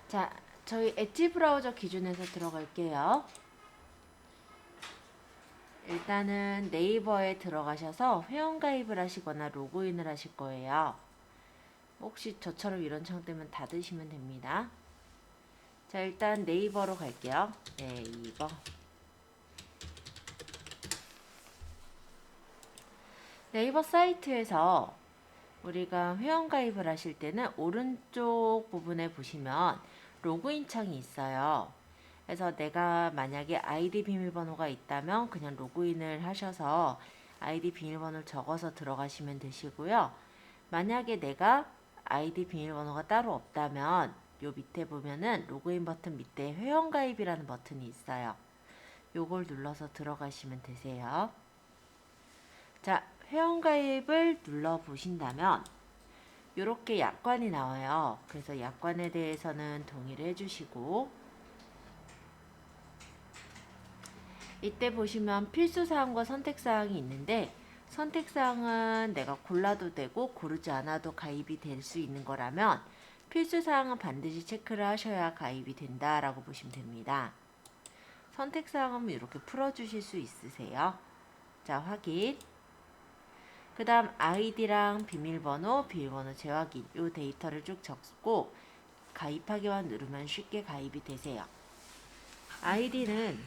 자, 저희 엣지 브라우저 기준에서 들어갈게요. 일단은 네이버에 들어가셔서 회원가입을 하시거나 로그인을 하실 거예요. 혹시 저처럼 이런 창 뜨면 닫으시면 됩니다. 자, 일단 네이버로 갈게요. 네이버. 네이버 사이트에서 우리가 회원가입을 하실 때는 오른쪽 부분에 보시면 로그인 창이 있어요. 그래서 내가 만약에 아이디 비밀번호가 있다면 그냥 로그인을 하셔서 아이디 비밀번호를 적어서 들어가시면 되시고요. 만약에 내가 아이디 비밀번호가 따로 없다면 요 밑에 보면은 로그인 버튼 밑에 회원가입이라는 버튼이 있어요. 요걸 눌러서 들어가시면 되세요. 자, 회원가입을 눌러 보신다면 이렇게 약관이 나와요. 그래서 약관에 대해서는 동의를 해주시고, 이때 보시면 필수사항과 선택사항이 있는데, 선택사항은 내가 골라도 되고 고르지 않아도 가입이 될 수 있는 거라면 필수사항은 반드시 체크를 하셔야 가입이 된다라고 보시면 됩니다. 선택사항은 이렇게 풀어주실 수 있으세요. 자, 확인. 그 다음 아이디랑 비밀번호 재확인 이 데이터를 쭉 적고 가입하기만 누르면 쉽게 가입이 되세요. 아이디는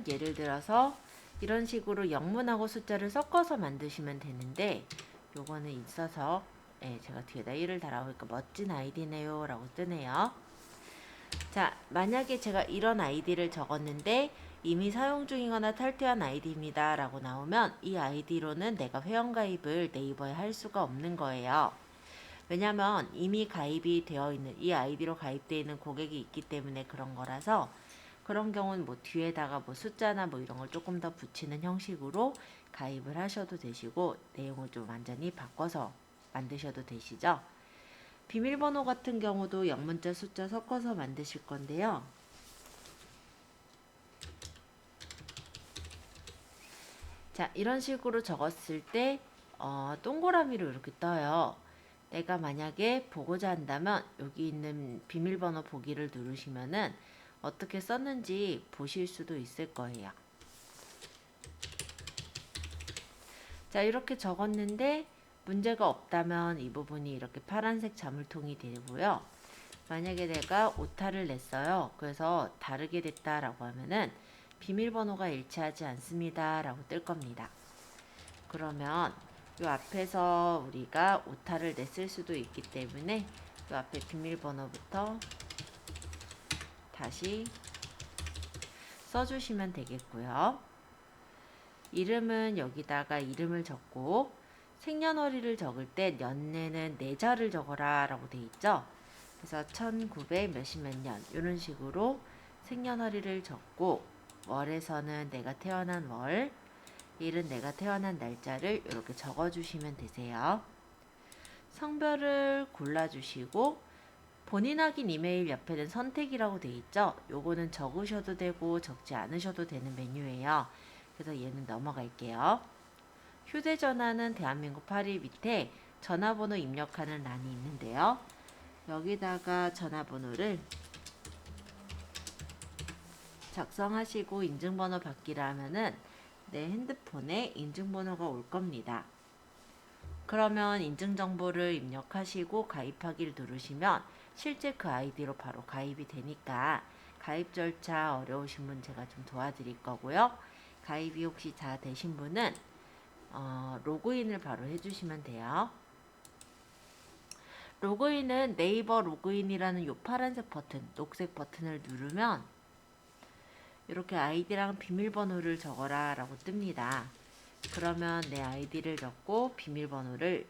예를 들어서 이런 식으로 영문하고 숫자를 섞어서 만드시면 되는데 요거는 있어서 제가 뒤에다 1을 달아보니까 멋진 아이디네요 라고 뜨네요. 자, 만약에 제가 이런 아이디를 적었는데 이미 사용 중이거나 탈퇴한 아이디입니다 라고 나오면 이 아이디로는 내가 회원가입을 네이버에 할 수가 없는 거예요. 왜냐면 이미 가입이 되어 있는 이 아이디로 가입되어 있는 고객이 있기 때문에 그런 거라서 그런 경우는 뭐 뒤에다가 뭐 숫자나 뭐 이런 걸 조금 더 붙이는 형식으로 가입을 하셔도 되시고 내용을 좀 완전히 바꿔서 만드셔도 되시죠. 비밀번호 같은 경우도 영문자 숫자 섞어서 만드실 건데요. 자, 이런 식으로 적었을 때 동그라미로 이렇게 떠요. 내가 만약에 보고자 한다면 여기 있는 비밀번호 보기를 누르시면은 어떻게 썼는지 보실 수도 있을 거예요. 자, 이렇게 적었는데 문제가 없다면 이 부분이 이렇게 파란색 자물통이 되고요. 만약에 내가 오타를 냈어요. 그래서 다르게 됐다라고 하면은 비밀번호가 일치하지 않습니다 라고 뜰 겁니다. 그러면 이 앞에서 우리가 오타를 냈을 수도 있기 때문에 이 앞에 비밀번호부터 다시 써주시면 되겠고요. 이름은 여기다가 이름을 적고 생년월일을 적을 때 연내는 내절을 적어라 라고 돼 있죠. 그래서 1900 몇십 몇 년 이런 식으로 생년월일을 적고 월에서는 내가 태어난 월, 일은 내가 태어난 날짜를 이렇게 적어주시면 되세요. 성별을 골라주시고 본인 확인 이메일 옆에는 선택이라고 돼 있죠. 요거는 적으셔도 되고 적지 않으셔도 되는 메뉴예요. 그래서 얘는 넘어갈게요. 휴대전화는 대한민국 8위 밑에 전화번호 입력하는 란이 있는데요. 여기다가 전화번호를 작성하시고 인증번호 받기를 하면은 내 핸드폰에 인증번호가 올 겁니다. 그러면 인증정보를 입력하시고 가입하기를 누르시면 실제 그 아이디로 바로 가입이 되니까 가입 절차 어려우신 분 제가 좀 도와드릴 거고요. 가입이 혹시 다 되신 분은 로그인을 바로 해주시면 돼요. 로그인은 네이버 로그인이라는 요 파란색 버튼, 녹색 버튼을 누르면 이렇게 아이디랑 비밀번호를 적어라 라고 뜹니다. 그러면 내 아이디를 적고 비밀번호를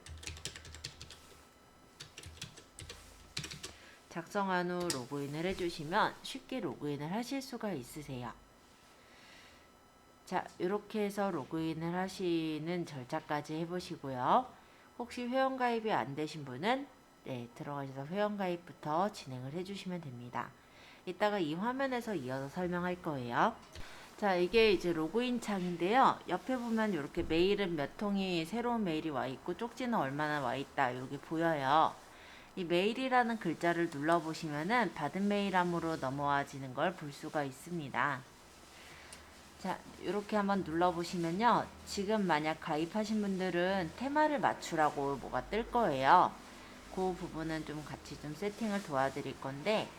작성한 후 로그인을 해주시면 쉽게 로그인을 하실 수가 있으세요. 자, 이렇게 해서 로그인을 하시는 절차까지 해보시고요. 혹시 회원가입이 안 되신 분은 들어가셔서 회원가입부터 진행을 해주시면 됩니다. 이따가 이 화면에서 이어서 설명할 거예요. 자, 이게 이제 로그인 창인데요. 옆에 보면 이렇게 메일은 몇 통이 새로운 메일이 와 있고 쪽지는 얼마나 와 있다. 여기 보여요. 이 메일이라는 글자를 눌러보시면은 받은 메일함으로 넘어와지는 걸 볼 수가 있습니다. 자, 이렇게 한번 눌러보시면요. 지금 만약 가입하신 분들은 테마를 맞추라고 뭐가 뜰 거예요. 그 부분은 좀 같이 좀 세팅을 도와드릴 건데,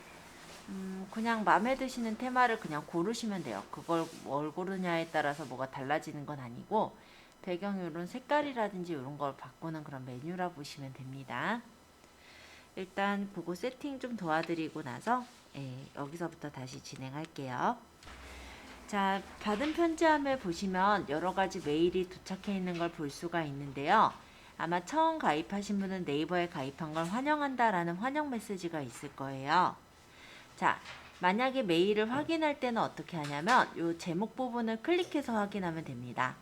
그냥 마음에 드시는 테마를 그냥 고르시면 돼요. 그걸 뭘 고르냐에 따라서 뭐가 달라지는 건 아니고, 배경 이런 색깔이라든지 이런 걸 바꾸는 그런 메뉴라 보시면 됩니다. 일단 그거 세팅 좀 도와드리고 나서 여기서부터 다시 진행할게요. 자, 받은 편지함을 보시면 여러 가지 메일이 도착해 있는 걸 볼 수가 있는데요. 아마 처음 가입하신 분은 네이버에 가입한 걸 환영한다라는 환영 메시지가 있을 거예요. 자, 만약에 메일을 확인할 때는 어떻게 하냐면 이 제목 부분을 클릭해서 확인하면 됩니다.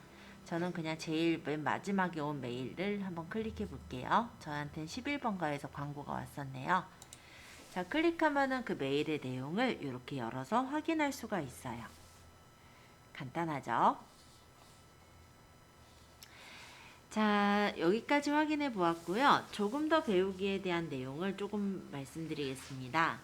저는 그냥 제일 맨 마지막에 온 메일을 한번 클릭해 볼게요. 저한테는 11번가에서 광고가 왔었네요. 자, 클릭하면은 그 메일의 내용을 이렇게 열어서 확인할 수가 있어요. 간단하죠? 자, 여기까지 확인해 보았고요. 조금 더 배우기에 대한 내용을 조금 말씀드리겠습니다.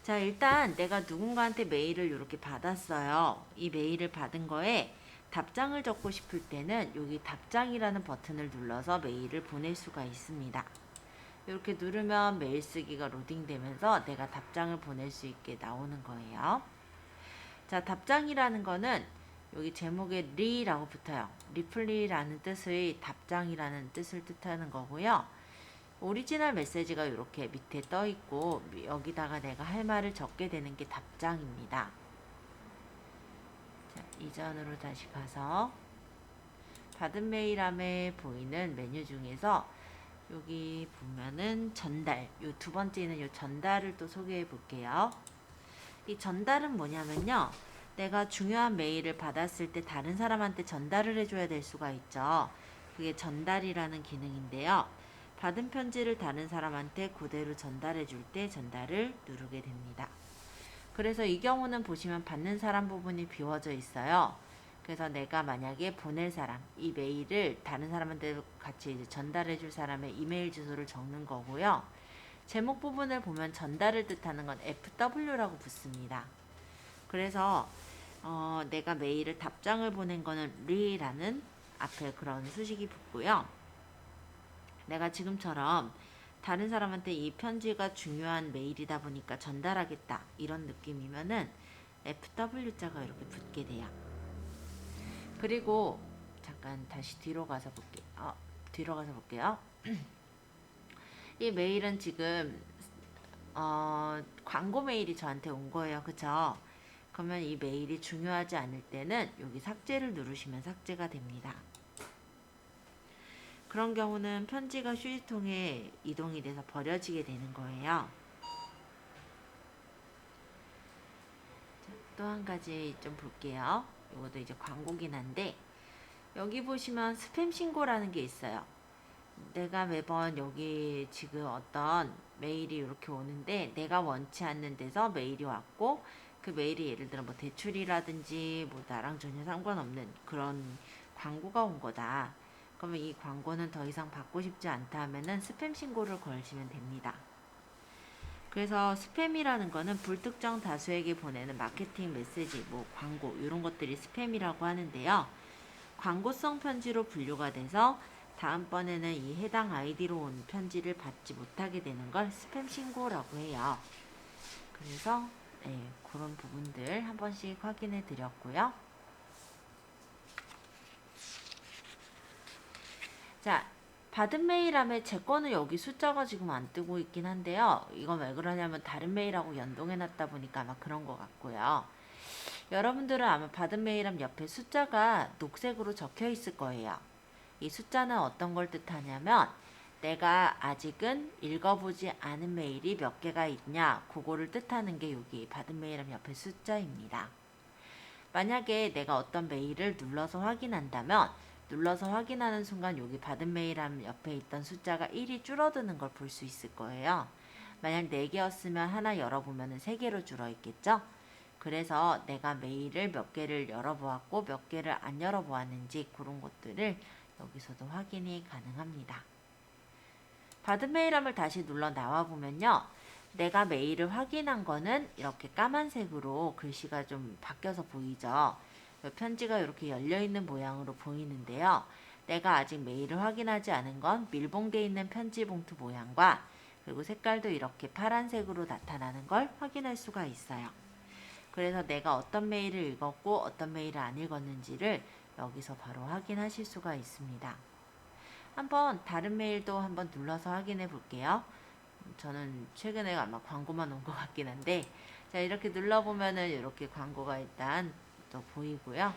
자, 일단 내가 누군가한테 메일을 이렇게 받았어요. 이 메일을 받은 거에 답장을 적고 싶을 때는 여기 답장이라는 버튼을 눌러서 메일을 보낼 수가 있습니다. 이렇게 누르면 메일 쓰기가 로딩되면서 내가 답장을 보낼 수 있게 나오는 거예요. 자, 답장이라는 거는 여기 제목에 리라고 붙어요. 리플리라는 뜻의 답장이라는 뜻을 뜻하는 거고요. 오리지널 메시지가 이렇게 밑에 떠 있고 여기다가 내가 할 말을 적게 되는 게 답장입니다. 자, 이전으로 다시 가서 받은 메일함에 보이는 메뉴 중에서 여기 보면은 전달, 요 두 번째는 요 전달을 또 소개해 볼게요. 이 전달은 뭐냐면요. 내가 중요한 메일을 받았을 때 다른 사람한테 전달을 해줘야 될 수가 있죠. 그게 전달이라는 기능인데요. 받은 편지를 다른 사람한테 그대로 전달해 줄 때 전달을 누르게 됩니다. 그래서 이 경우는 보시면 받는 사람 부분이 비워져 있어요. 그래서 내가 만약에 보낼 사람, 이 메일을 다른 사람한테 같이 이제 전달해 줄 사람의 이메일 주소를 적는 거고요. 제목 부분을 보면 전달을 뜻하는 건 FW라고 붙습니다. 그래서 내가 메일을 답장을 보낸 거는 리라는 앞에 그런 수식이 붙고요. 내가 지금처럼 다른 사람한테 이 편지가 중요한 메일이다 보니까 전달하겠다 이런 느낌이면은 FW자가 이렇게 붙게 돼요. 그리고 잠깐 다시 뒤로 가서 볼게요. 이 메일은 지금 광고 메일이 저한테 온 거예요. 그쵸? 그러면 이 메일이 중요하지 않을 때는 여기 삭제를 누르시면 삭제가 됩니다. 그런 경우는 편지가 휴지통에 이동이 돼서 버려지게 되는 거예요. 또 한 가지 좀 볼게요. 이것도 이제 광고긴 한데 여기 보시면 스팸 신고라는 게 있어요. 내가 매번 여기 지금 어떤 메일이 이렇게 오는데 내가 원치 않는 데서 메일이 왔고 그 메일이 예를 들어 뭐 대출이라든지 뭐 나랑 전혀 상관없는 그런 광고가 온 거다. 그러면 이 광고는 더 이상 받고 싶지 않다 하면은 스팸 신고를 걸시면 됩니다. 그래서 스팸이라는 거는 불특정 다수에게 보내는 마케팅 메시지, 뭐 광고 이런 것들이 스팸이라고 하는데요. 광고성 편지로 분류가 돼서 다음번에는 이 해당 아이디로 온 편지를 받지 못하게 되는 걸 스팸 신고라고 해요. 그래서 그런 부분들 한 번씩 확인해 드렸고요. 자, 받은 메일함에 제 거는 여기 숫자가 지금 안 뜨고 있긴 한데요. 이건 왜 그러냐면 다른 메일하고 연동해 놨다 보니까 아마 그런 것 같고요. 여러분들은 아마 받은 메일함 옆에 숫자가 녹색으로 적혀 있을 거예요. 이 숫자는 어떤 걸 뜻하냐면 내가 아직은 읽어보지 않은 메일이 몇 개가 있냐 그거를 뜻하는 게 여기 받은 메일함 옆에 숫자입니다. 만약에 내가 어떤 메일을 눌러서 확인한다면 눌러서 확인하는 순간 여기 받은 메일함 옆에 있던 숫자가 1이 줄어드는 걸 볼 수 있을 거예요. 만약 4개였으면 하나 열어보면 3개로 줄어있겠죠? 그래서 내가 메일을 몇 개를 열어보았고 몇 개를 안 열어보았는지 그런 것들을 여기서도 확인이 가능합니다. 받은 메일함을 다시 눌러 나와 보면요. 내가 메일을 확인한 거는 이렇게 까만색으로 글씨가 좀 바뀌어서 보이죠. 편지가 이렇게 열려있는 모양으로 보이는데요. 내가 아직 메일을 확인하지 않은 건 밀봉되어 있는 편지 봉투 모양과 그리고 색깔도 이렇게 파란색으로 나타나는 걸 확인할 수가 있어요. 그래서 내가 어떤 메일을 읽었고 어떤 메일을 안 읽었는지를 여기서 바로 확인하실 수가 있습니다. 한번 다른 메일도 한번 눌러서 확인해 볼게요. 저는 최근에 아마 광고만 온 것 같긴 한데, 자, 이렇게 눌러보면은 이렇게 광고가 일단 또 보이고요.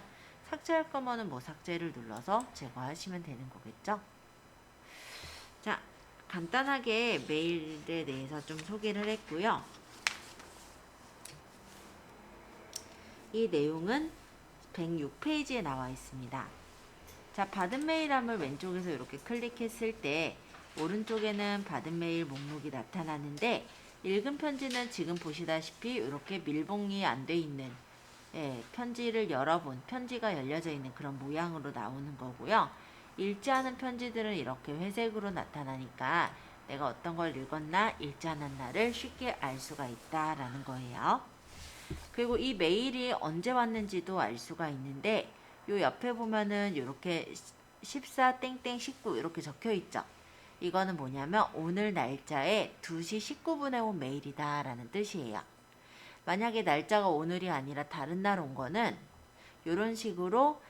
삭제할 거면은 뭐 삭제를 눌러서 제거하시면 되는 거겠죠. 자, 간단하게 메일에 대해서 좀 소개를 했고요. 이 내용은 106페이지에 나와 있습니다. 자, 받은 메일함을 왼쪽에서 이렇게 클릭했을 때 오른쪽에는 받은 메일 목록이 나타나는데, 읽은 편지는 지금 보시다시피 이렇게 밀봉이 안 돼 있는, 편지를 열어본, 편지가 열려져 있는 그런 모양으로 나오는 거고요. 읽지 않은 편지들은 이렇게 회색으로 나타나니까 내가 어떤 걸 읽었나 읽지 않았나를 쉽게 알 수가 있다라는 거예요. 그리고 이 메일이 언제 왔는지도 알 수가 있는데, 요 옆에 보면은 이렇게 14-19 이렇게 적혀 있죠. 이거는 뭐냐면 오늘 날짜에 2시 19분에 온 메일이다 라는 뜻이에요. 만약에 날짜가 오늘이 아니라 다른 날 온 거는 이런 식으로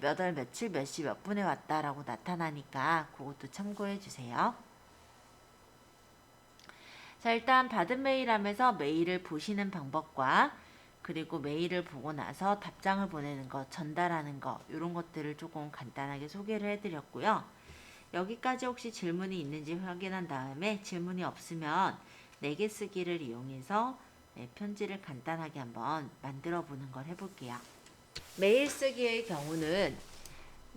몇 월 며칠 몇 시 몇 분에 왔다라고 나타나니까 그것도 참고해 주세요. 자, 일단 받은 메일함에서 메일을 보시는 방법과 그리고 메일을 보고 나서 답장을 보내는 것, 전달하는 것, 이런 것들을 조금 간단하게 소개를 해드렸고요. 여기까지 혹시 질문이 있는지 확인한 다음에 질문이 없으면 내게 쓰기를 이용해서 편지를 간단하게 한번 만들어 보는 걸 해볼게요. 메일 쓰기의 경우는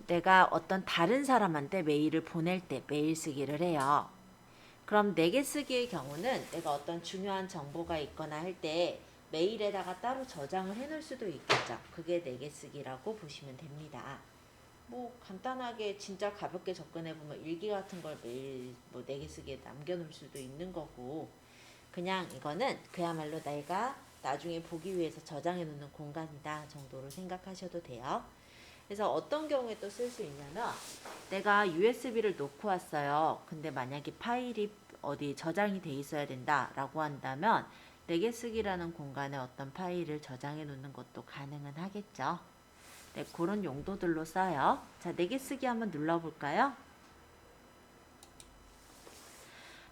내가 어떤 다른 사람한테 메일을 보낼 때 메일 쓰기를 해요. 그럼 내게 쓰기의 경우는 내가 어떤 중요한 정보가 있거나 할 때 메일에다가 따로 저장을 해 놓을 수도 있겠죠. 그게 내게 쓰기라고 보시면 됩니다. 뭐 간단하게 진짜 가볍게 접근해 보면 일기 같은 걸 메일 뭐 내게 쓰기에 남겨 놓을 수도 있는 거고, 그냥 이거는 그야말로 내가 나중에 보기 위해서 저장해 놓는 공간이다 정도로 생각하셔도 돼요. 그래서 어떤 경우에 또 쓸 수 있냐면, 내가 USB를 놓고 왔어요. 근데 만약에 파일이 어디 저장이 돼 있어야 된다라고 한다면 내게 쓰기라는 공간에 어떤 파일을 저장해 놓는 것도 가능은 하겠죠. 네, 그런 용도들로 써요. 자, 내게 쓰기 한번 눌러볼까요?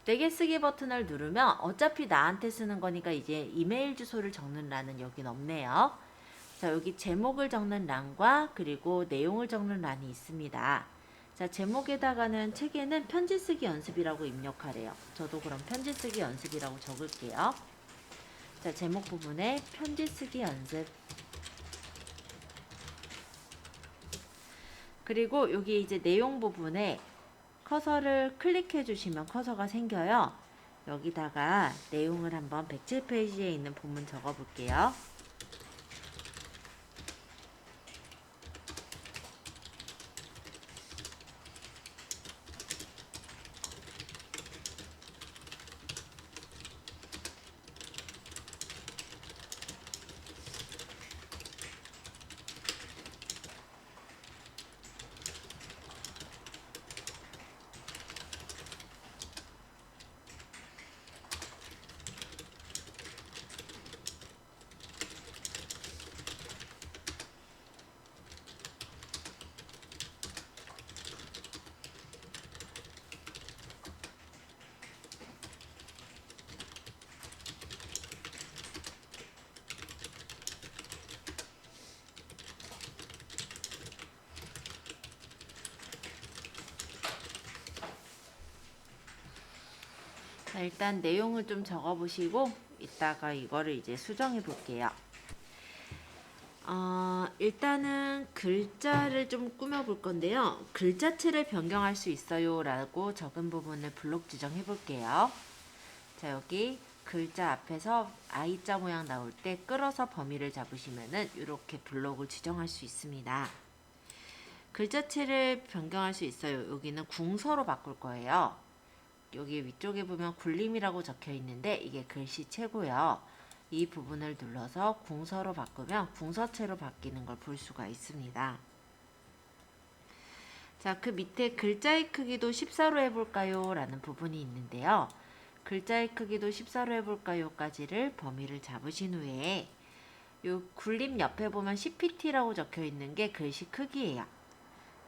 내게 쓰기 버튼을 누르면 어차피 나한테 쓰는 거니까 이제 이메일 주소를 적는 란은 여긴 없네요. 자, 여기 제목을 적는 란과 그리고 내용을 적는 란이 있습니다. 자, 제목에다가는 책에는 편지 쓰기 연습이라고 입력하래요. 저도 그럼 편지 쓰기 연습이라고 적을게요. 자, 제목 부분에 편지 쓰기 연습. 그리고 여기 이제 내용 부분에 커서를 클릭해 주시면 커서가 생겨요. 여기다가 내용을 한번 107페이지에 있는 본문 적어 볼게요. 자, 일단 내용을 좀 적어 보시고 이따가 이거를 이제 수정해 볼게요. 일단은 글자를 좀 꾸며 볼 건데요. 글자체를 변경할 수 있어요 라고 적은 부분을 블록 지정해 볼게요. 자, 여기 글자 앞에서 I자 모양 나올 때 끌어서 범위를 잡으시면은 이렇게 블록을 지정할 수 있습니다. 글자체를 변경할 수 있어요. 여기는 궁서로 바꿀 거예요. 여기 위쪽에 보면 굴림이라고 적혀 있는데 이게 글씨체고요. 이 부분을 눌러서 궁서로 바꾸면 궁서체로 바뀌는 걸 볼 수가 있습니다. 자, 그 밑에 글자의 크기도 14로 해볼까요? 라는 부분이 있는데요. 글자의 크기도 14로 해볼까요? 까지를 범위를 잡으신 후에 요 굴림 옆에 보면 CPT라고 적혀 있는 게 글씨 크기예요.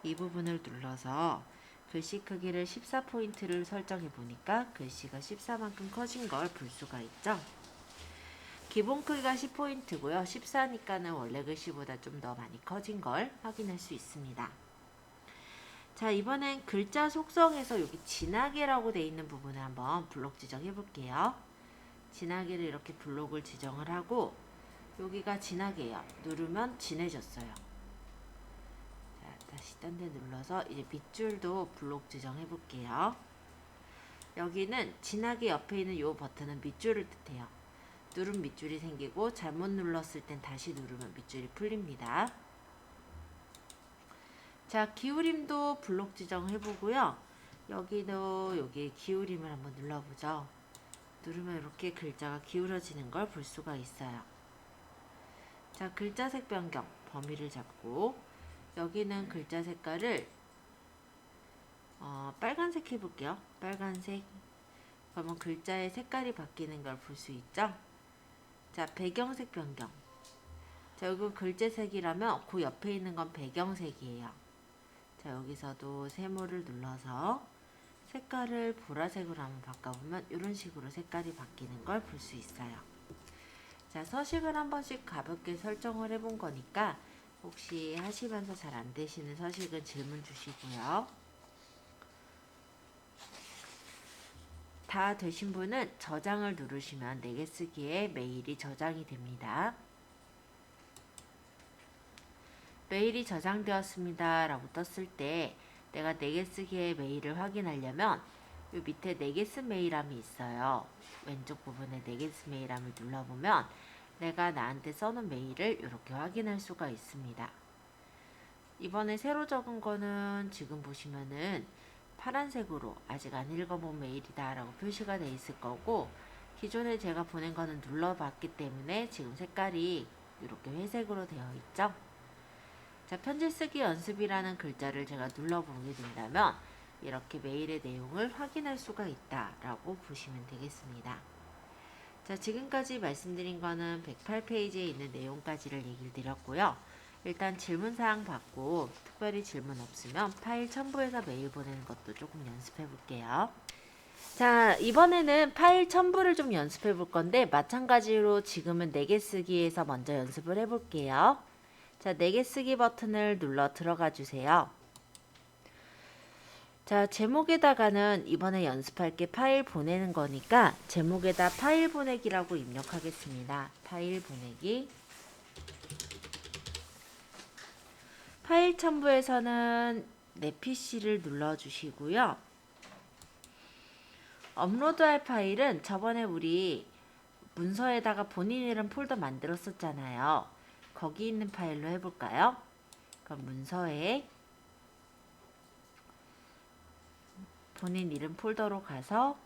이 부분을 눌러서 글씨 크기를 14포인트를 설정해 보니까 글씨가 14만큼 커진 걸 볼 수가 있죠. 기본 크기가 10포인트고요. 14니까는 원래 글씨보다 좀 더 많이 커진 걸 확인할 수 있습니다. 자, 이번엔 글자 속성에서 여기 진하게라고 되어 있는 부분을 한번 블록 지정해 볼게요. 진하게를 이렇게 블록을 지정을 하고 여기가 진하게요. 누르면 진해졌어요. 자, 다시 딴 데 눌러서 이제 밑줄도 블록 지정해 볼게요. 여기는 진하게 옆에 있는 이 버튼은 밑줄을 뜻해요. 누른 밑줄이 생기고 잘못 눌렀을 땐 다시 누르면 밑줄이 풀립니다. 자, 기울임도 블록 지정해 보고요. 여기도 여기 기울임을 한번 눌러보죠. 누르면 이렇게 글자가 기울어지는 걸 볼 수가 있어요. 자, 글자색 변경 범위를 잡고 여기는 글자 색깔을 빨간색 해볼게요. 빨간색. 그러면 글자의 색깔이 바뀌는 걸 볼 수 있죠. 자, 배경색 변경. 자, 여기 글자색이라면 그 옆에 있는 건 배경색이에요. 자, 여기서도 세모를 눌러서 색깔을 보라색으로 한번 바꿔보면 이런 식으로 색깔이 바뀌는 걸 볼 수 있어요. 자, 서식을 한 번씩 가볍게 설정을 해본 거니까 혹시 하시면서 잘 안 되시는 서식은 질문 주시고요. 다 되신 분은 저장을 누르시면 내게 쓰기에 메일이 저장이 됩니다. 메일이 저장되었습니다 라고 떴을 때 내가 내게 쓰기에 메일을 확인하려면 이 밑에 내게 쓴 메일함이 있어요. 왼쪽 부분에 내게 쓴 메일함을 눌러보면 내가 나한테 써놓은 메일을 이렇게 확인할 수가 있습니다. 이번에 새로 적은 거는 지금 보시면은 파란색으로 아직 안 읽어본 메일이다 라고 표시가 돼 있을 거고, 기존에 제가 보낸 거는 눌러봤기 때문에 지금 색깔이 이렇게 회색으로 되어 있죠. 자, 편지 쓰기 연습이라는 글자를 제가 눌러보게 된다면 이렇게 메일의 내용을 확인할 수가 있다라고 보시면 되겠습니다. 자, 지금까지 말씀드린 거는 108페이지에 있는 내용까지를 얘기를 드렸고요. 일단 질문사항 받고 특별히 질문 없으면 파일 첨부해서 메일 보내는 것도 조금 연습해 볼게요. 자, 이번에는 파일 첨부를 좀 연습해 볼 건데 마찬가지로 지금은 내게 쓰기에서 먼저 연습을 해 볼게요. 자, 내게 쓰기 버튼을 눌러 들어가 주세요. 자, 제목에다가는 이번에 연습할 게 파일 보내는 거니까 제목에다 파일 보내기라고 입력하겠습니다. 파일 보내기. 파일 첨부에서는 내 PC를 눌러주시고요. 업로드할 파일은 저번에 우리 문서에다가 본인 이름 폴더 만들었었잖아요. 거기 있는 파일로 해볼까요? 그럼 문서에 본인 이름 폴더로 가서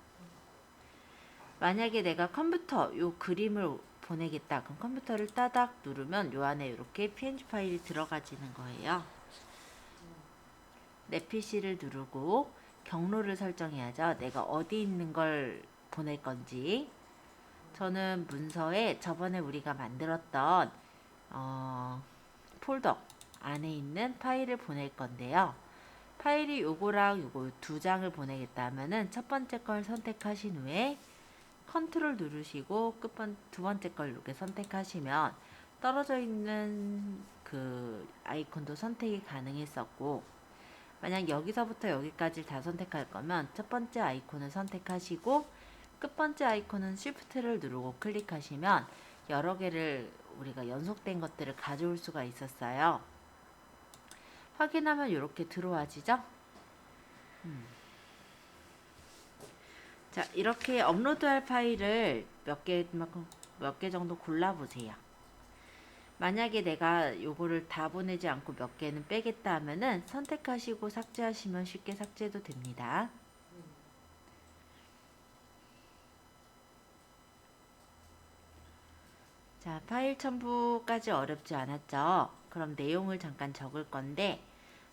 만약에 내가 컴퓨터 요 그림을 보내겠다. 그럼 컴퓨터를 따닥 누르면 요 안에 이렇게 png 파일이 들어가지는 거예요. 내 PC를 누르고 경로를 설정해야죠. 내가 어디 있는 걸 보낼 건지. 저는 문서에 저번에 우리가 만들었던 폴더 안에 있는 파일을 보낼 건데요. 파일이 요거랑 요거 두 장을 보내겠다 하면은 첫 번째 걸 선택하신 후에 컨트롤 누르시고 두 번째 걸 이렇게 선택하시면 떨어져 있는 그 아이콘도 선택이 가능했었고, 만약 여기서부터 여기까지 다 선택할 거면 첫 번째 아이콘을 선택하시고 끝 번째 아이콘은 Shift를 누르고 클릭하시면 여러 개를 우리가 연속된 것들을 가져올 수가 있었어요. 확인하면 이렇게 들어와지죠? 자, 이렇게 업로드할 파일을 몇 개 정도 골라보세요. 만약에 내가 요거를 다 보내지 않고 몇 개는 빼겠다 하면은 선택하시고 삭제하시면 쉽게 삭제도 됩니다. 자, 파일 첨부까지 어렵지 않았죠? 그럼 내용을 잠깐 적을 건데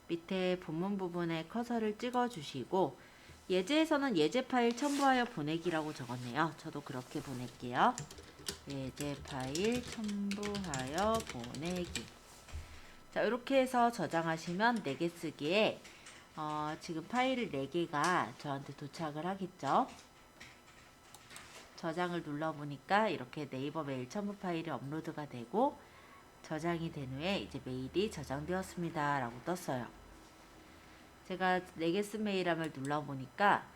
밑에 본문 부분에 커서를 찍어 주시고 예제에서는 예제 파일 첨부하여 보내기라고 적었네요. 저도 그렇게 보낼게요. 예제 파일 첨부하여 보내기. 자, 이렇게 해서 저장하시면 4개 쓰기에 지금 파일 4개가 저한테 도착을 하겠죠. 저장을 눌러보니까 이렇게 네이버 메일 첨부 파일이 업로드가 되고 저장이 된 후에 이제 메일이 저장되었습니다 라고 떴어요. 제가 네게스 메일함을 눌러보니까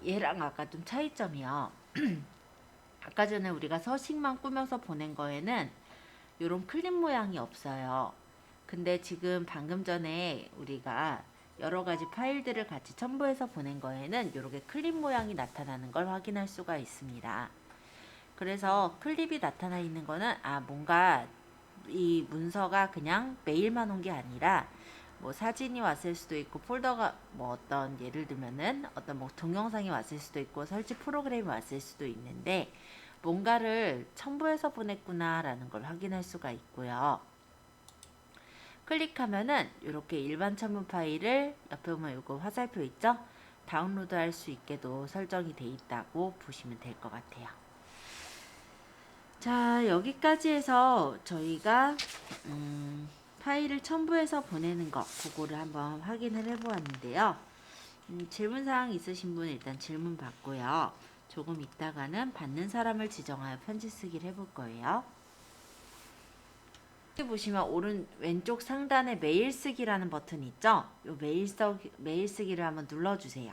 얘랑 아까 좀 차이점이요. 아까 전에 우리가 서식만 꾸며서 보낸 거에는 이런 클립 모양이 없어요. 근데 지금 방금 전에 우리가 여러 가지 파일들을 같이 첨부해서 보낸 거에는 이렇게 클립 모양이 나타나는 걸 확인할 수가 있습니다. 그래서 클립이 나타나 있는 거는 뭔가 이 문서가 그냥 메일만 온 게 아니라 뭐 사진이 왔을 수도 있고 폴더가 뭐 어떤 예를 들면은 어떤 뭐 동영상이 왔을 수도 있고 설치 프로그램이 왔을 수도 있는데 뭔가를 첨부해서 보냈구나 라는 걸 확인할 수가 있고요. 클릭하면은 이렇게 일반 첨부 파일을 옆에 보면 이거 화살표 있죠? 다운로드 할 수 있게도 설정이 돼 있다고 보시면 될 것 같아요. 자, 여기까지 해서 저희가 파일을 첨부해서 보내는 거 그거를 한번 확인을 해 보았는데요. 질문사항 있으신 분 일단 질문 받고요. 조금 있다가는 받는 사람을 지정하여 편지 쓰기를 해볼 거예요. 여기 보시면 왼쪽 상단에 메일 쓰기라는 버튼이 있죠? 이 메일 쓰기를 한번 눌러주세요.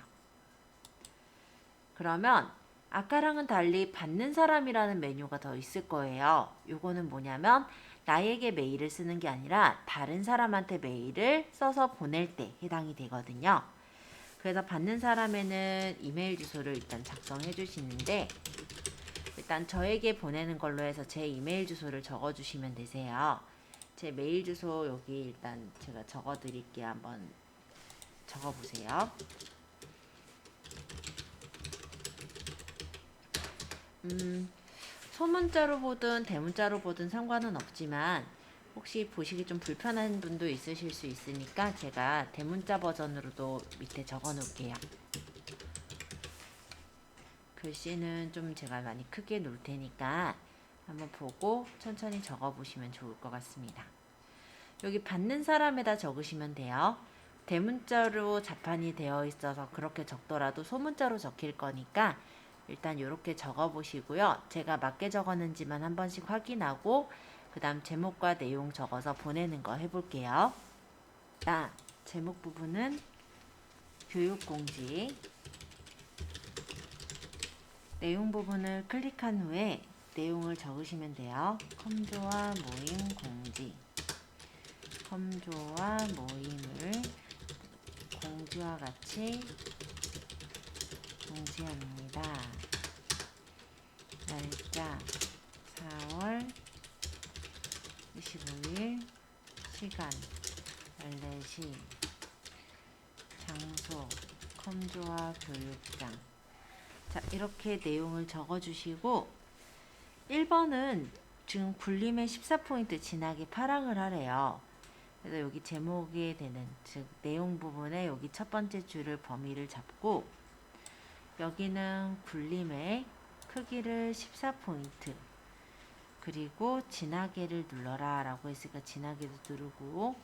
그러면 아까랑은 달리 받는 사람이라는 메뉴가 더 있을 거예요. 요거는 뭐냐면 나에게 메일을 쓰는 게 아니라 다른 사람한테 메일을 써서 보낼 때 해당이 되거든요. 그래서 받는 사람에는 이메일 주소를 일단 작성해 주시는데 일단 저에게 보내는 걸로 해서 제 이메일 주소를 적어 주시면 되세요. 제 메일 주소 여기 일단 제가 적어 드릴게요. 한번 적어 보세요. 소문자로 보든 대문자로 보든 상관은 없지만 혹시 보시기 좀 불편한 분도 있으실 수 있으니까 제가 대문자 버전으로도 밑에 적어 놓을게요. 글씨는 좀 제가 많이 크게 놓을 테니까 한번 보고 천천히 적어 보시면 좋을 것 같습니다. 여기 받는 사람에다 적으시면 돼요. 대문자로 자판이 되어 있어서 그렇게 적더라도 소문자로 적힐 거니까 일단 이렇게 적어 보시고요. 제가 맞게 적었는지만 한 번씩 확인하고 그 다음 제목과 내용 적어서 보내는 거 해볼게요. 자, 제목 부분은 교육공지, 내용 부분을 클릭한 후에 내용을 적으시면 돼요. 컴조와 모임 공지, 컴조와 모임을 공지와 같이 공지합니다. 날짜 4월 25일, 시간 14시, 장소 컴조와 교육장. 자, 이렇게 내용을 적어주시고 1번은 지금 굴림의 14포인트 진하게 파랑을 하래요. 그래서 여기 제목에 되는 즉 내용 부분에 여기 첫 번째 줄을 범위를 잡고 여기는 굴림의 크기를 14포인트 그리고 진하게를 눌러라 라고 했으니까 진하게도 누르고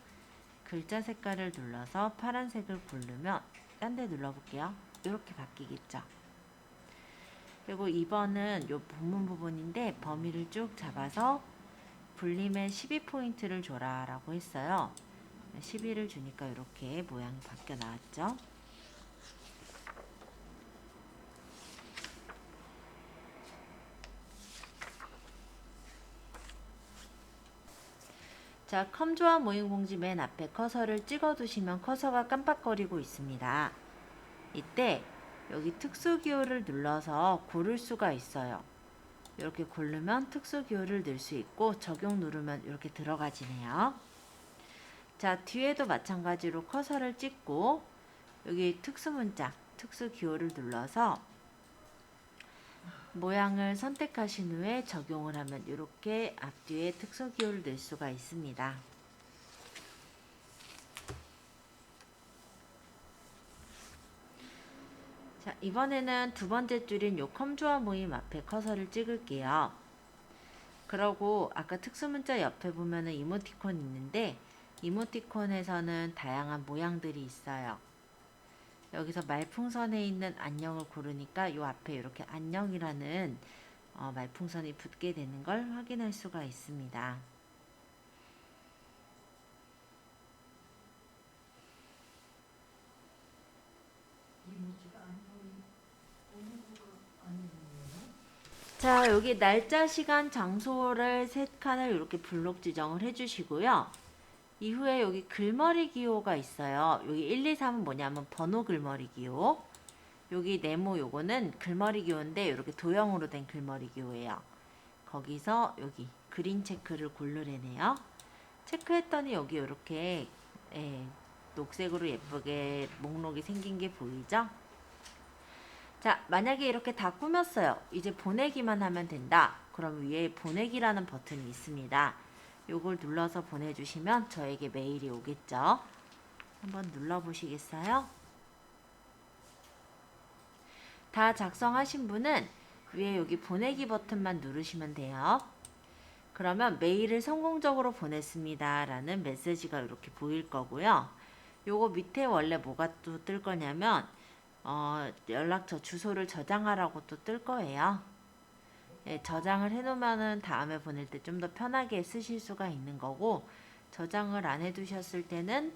글자 색깔을 눌러서 파란색을 고르면 딴 데 눌러볼게요. 이렇게 바뀌겠죠. 그리고 2번은 요 본문 부분인데 범위를 쭉 잡아서 굴림의 12포인트를 줘라 라고 했어요. 12를 주니까 이렇게 모양이 바뀌어 나왔죠. 자, 컴조와 모임 공지 맨 앞에 커서를 찍어 두시면 커서가 깜빡거리고 있습니다. 이때 여기 특수 기호를 눌러서 고를 수가 있어요. 이렇게 고르면 특수 기호를 넣을 수 있고 적용 누르면 이렇게 들어가지네요. 자, 뒤에도 마찬가지로 커서를 찍고 여기 특수 문자, 특수 기호를 눌러서 모양을 선택하신 후에 적용을 하면 이렇게 앞뒤에 특수기호를 낼 수가 있습니다. 자, 이번에는 두 번째 줄인 요 컴조화 모임 앞에 커서를 찍을게요. 그러고 아까 특수문자 옆에 보면은 이모티콘 있는데 이모티콘에서는 다양한 모양들이 있어요. 여기서 말풍선에 있는 안녕을 고르니까 요 앞에 이렇게 안녕이라는 말풍선이 붙게 되는 걸 확인할 수가 있습니다. 자, 여기 날짜, 시간, 장소를 3칸을 이렇게 블록 지정을 해주시고요. 이후에 여기 글머리 기호가 있어요. 여기 1, 2, 3은 뭐냐면 번호 글머리 기호. 여기 네모 요거는 글머리 기호인데 이렇게 도형으로 된 글머리 기호예요. 거기서 여기 그린 체크를 고르래네요. 체크했더니 여기 이렇게 녹색으로 예쁘게 목록이 생긴 게 보이죠? 자, 만약에 이렇게 다 꾸몄어요. 이제 보내기만 하면 된다. 그럼 위에 보내기라는 버튼이 있습니다. 요걸 눌러서 보내주시면 저에게 메일이 오겠죠. 한번 눌러보시겠어요? 다 작성하신 분은 위에 여기 보내기 버튼만 누르시면 돼요. 그러면 메일을 성공적으로 보냈습니다 라는 메시지가 이렇게 보일 거고요. 요거 밑에 원래 뭐가 또 뜰 거냐면 연락처 주소를 저장하라고 또 뜰 거예요. 예, 저장을 해놓으면은 다음에 보낼 때 좀 더 편하게 쓰실 수가 있는 거고, 저장을 안 해두셨을 때는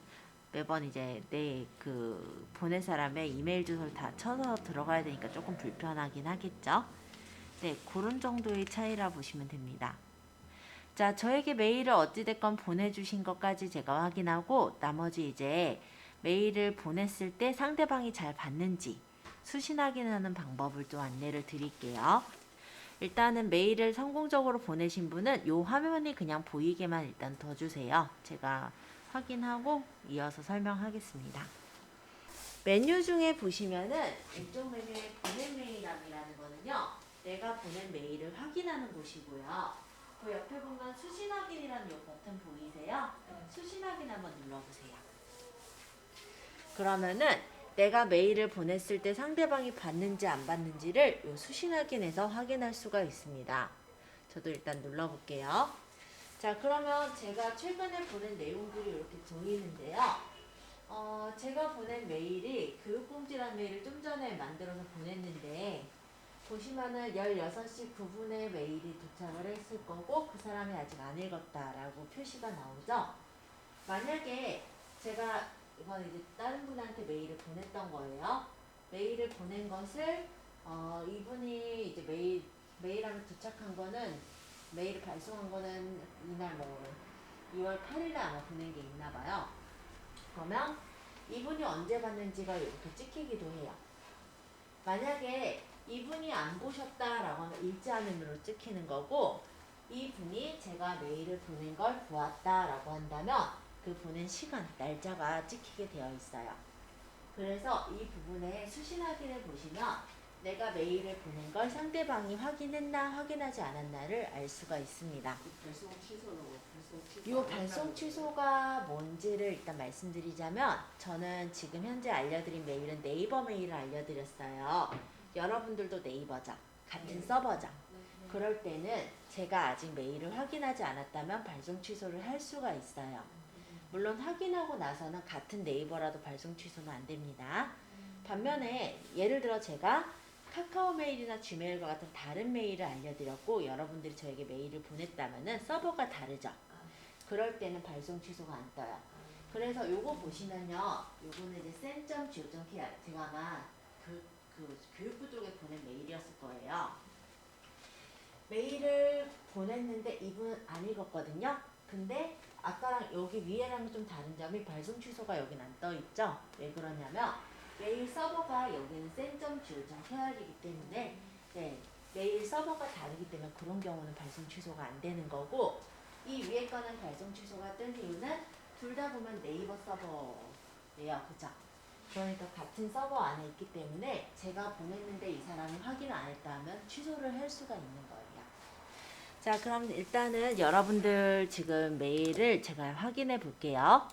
매번 이제 내 그 보낼 사람의 이메일 주소를 다 쳐서 들어가야 되니까 조금 불편하긴 하겠죠. 네, 그런 정도의 차이라 보시면 됩니다. 자, 저에게 메일을 어찌됐건 보내주신 것까지 제가 확인하고, 나머지 이제 메일을 보냈을 때 상대방이 잘 받는지 수신 확인하는 방법을 또 안내를 드릴게요. 일단은 메일을 성공적으로 보내신 분은 요 화면이 그냥 보이게만 일단 둬주세요. 제가 확인하고 이어서 설명하겠습니다. 메뉴 중에 보시면은 왼쪽 메뉴에 보낸 메일함이라는 거는요, 내가 보낸 메일을 확인하는 곳이고요. 그 옆에 보면 수신 확인이라는 요 버튼 보이세요? 수신 확인 한번 눌러보세요. 그러면은 내가 메일을 보냈을 때 상대방이 받는지 안 받는지를 요 수신 확인에서 확인할 수가 있습니다. 저도 일단 눌러볼게요. 자, 그러면 제가 최근에 보낸 내용들이 이렇게 보이는데요. 제가 보낸 메일이 교육공지라는 메일을 좀 전에 만들어서 보냈는데, 보시면은 16시 9분에 메일이 도착을 했을 거고 그 사람이 아직 안 읽었다라고 표시가 나오죠. 만약에 제가 이건 이제 다른 분한테 메일을 보냈던 거예요. 메일을 보낸 것을 이분이 이제 메일함에 도착한 거는, 메일을 발송한 거는 이날 뭐 2월 8일에 아마 보낸 게 있나 봐요. 그러면 이분이 언제 받는지가 이렇게 찍히기도 해요. 만약에 이분이 안 보셨다라고 하면 읽지 않음으로 찍히는 거고, 이분이 제가 메일을 보낸 걸 보았다라고 한다면 그 보낸 시간, 날짜가 찍히게 되어 있어요. 그래서 이 부분에 수신 확인을 보시면 내가 메일을 보낸 걸 상대방이 확인했나 확인하지 않았나를 알 수가 있습니다. 이 발송 취소가 뭔지를 일단 말씀드리자면, 저는 지금 현재 알려드린 메일은 네이버 메일을 알려드렸어요. 여러분들도 네이버죠. 같은 서버죠. 그럴 때는 제가 아직 메일을 확인하지 않았다면 발송 취소를 할 수가 있어요. 물론 확인하고 나서는 같은 네이버라도 발송 취소는 안 됩니다. 반면에 예를 들어 제가 카카오 메일이나 지메일과 같은 다른 메일을 알려드렸고 여러분들이 저에게 메일을 보냈다면은 서버가 다르죠. 그럴 때는 발송 취소가 안 떠요. 그래서 요거 보시면요, 요거는 이제 sen.go.kr, 제가 아마 그 교육부 쪽에 보낸 메일이었을 거예요. 메일을 보냈는데 이분 안 읽었거든요. 근데 아까랑 여기 위에랑 좀 다른 점이 발송 취소가 여긴 안 떠 있죠. 왜 그러냐면 메일 서버가 여기는 sen.go.kr이기 때문에 메일 서버가 다르기 때문에 그런 경우는 발송 취소가 안 되는 거고, 이 위에 거는 발송 취소가 뜬 이유는 둘 다 보면 네이버 서버예요. 그죠? 그러니까 같은 서버 안에 있기 때문에 제가 보냈는데 이 사람이 확인 안 했다 하면 취소를 할 수가 있는 거예요. 자, 그럼 일단은 여러분들 지금 메일을 제가 확인해 볼게요.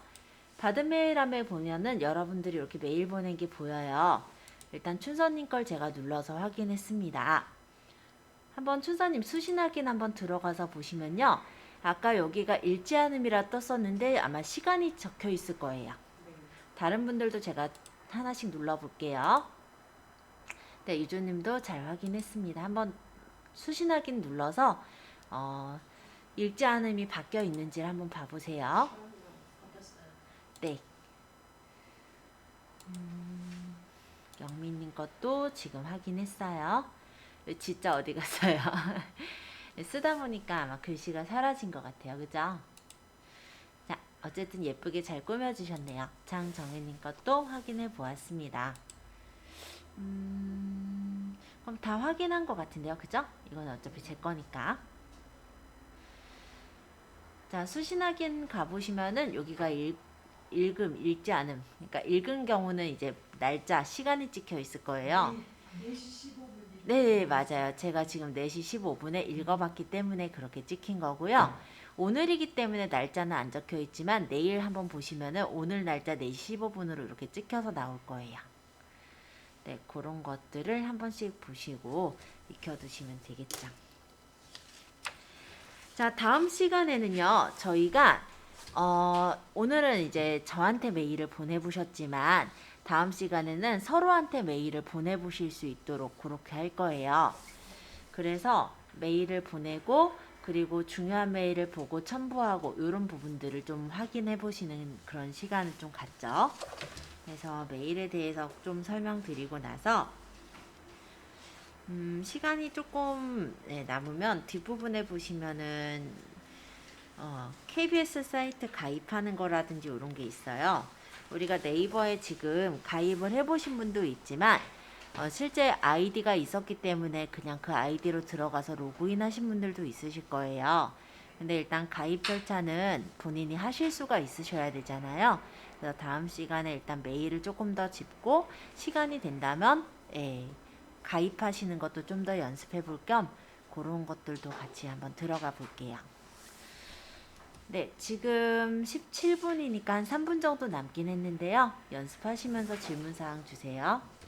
받은 메일함에 보면은 여러분들이 이렇게 메일 보낸 게 보여요. 일단 춘서님 걸 제가 눌러서 확인했습니다. 한번 춘서님 수신 확인 한번 들어가서 보시면요. 아까 여기가 읽지 않음이라 떴었는데 아마 시간이 적혀 있을 거예요. 다른 분들도 제가 하나씩 눌러볼게요. 네, 유주님도 잘 확인했습니다. 한번 수신 확인 눌러서 읽지 않음이 바뀌어 있는지를 한번 봐보세요. 네. 영민님 것도 지금 확인했어요. 진짜 어디 갔어요? 쓰다 보니까 아마 글씨가 사라진 것 같아요. 그죠? 자, 어쨌든 예쁘게 잘 꾸며주셨네요. 장정혜님 것도 확인해 보았습니다. 그럼 다 확인한 것 같은데요. 그죠? 이건 어차피 제 거니까. 자, 수신 확인 가보시면은 여기가 읽음, 읽지 않음. 그러니까 읽은 경우는 이제 날짜, 시간이 찍혀 있을 거예요. 네, 맞아요. 제가 지금 4시 15분에 읽어봤기 때문에 그렇게 찍힌 거고요. 오늘이기 때문에 날짜는 안 적혀 있지만 내일 한번 보시면은 오늘 날짜 4시 15분으로 이렇게 찍혀서 나올 거예요. 네, 그런 것들을 한 번씩 보시고 익혀두시면 되겠죠. 자, 다음 시간에는요, 저희가 오늘은 이제 저한테 메일을 보내보셨지만 다음 시간에는 서로한테 메일을 보내보실 수 있도록 그렇게 할 거예요. 그래서 메일을 보내고 그리고 중요한 메일을 보고 첨부하고 이런 부분들을 좀 확인해 보시는 그런 시간을 좀 갖죠. 그래서 메일에 대해서 좀 설명드리고 나서 시간이 조금 남으면 뒷부분에 보시면은 KBS 사이트 가입하는 거라든지 이런 게 있어요. 우리가 네이버에 지금 가입을 해보신 분도 있지만 실제 아이디가 있었기 때문에 그냥 그 아이디로 들어가서 로그인 하신 분들도 있으실 거예요. 근데 일단 가입 절차는 본인이 하실 수가 있으셔야 되잖아요. 그래서 다음 시간에 일단 메일을 조금 더 짚고 시간이 된다면 가입하시는 것도 좀 더 연습해 볼 겸 그런 것들도 같이 한번 들어가 볼게요. 네, 지금 17분이니까 한 3분 정도 남긴 했는데요. 연습하시면서 질문사항 주세요.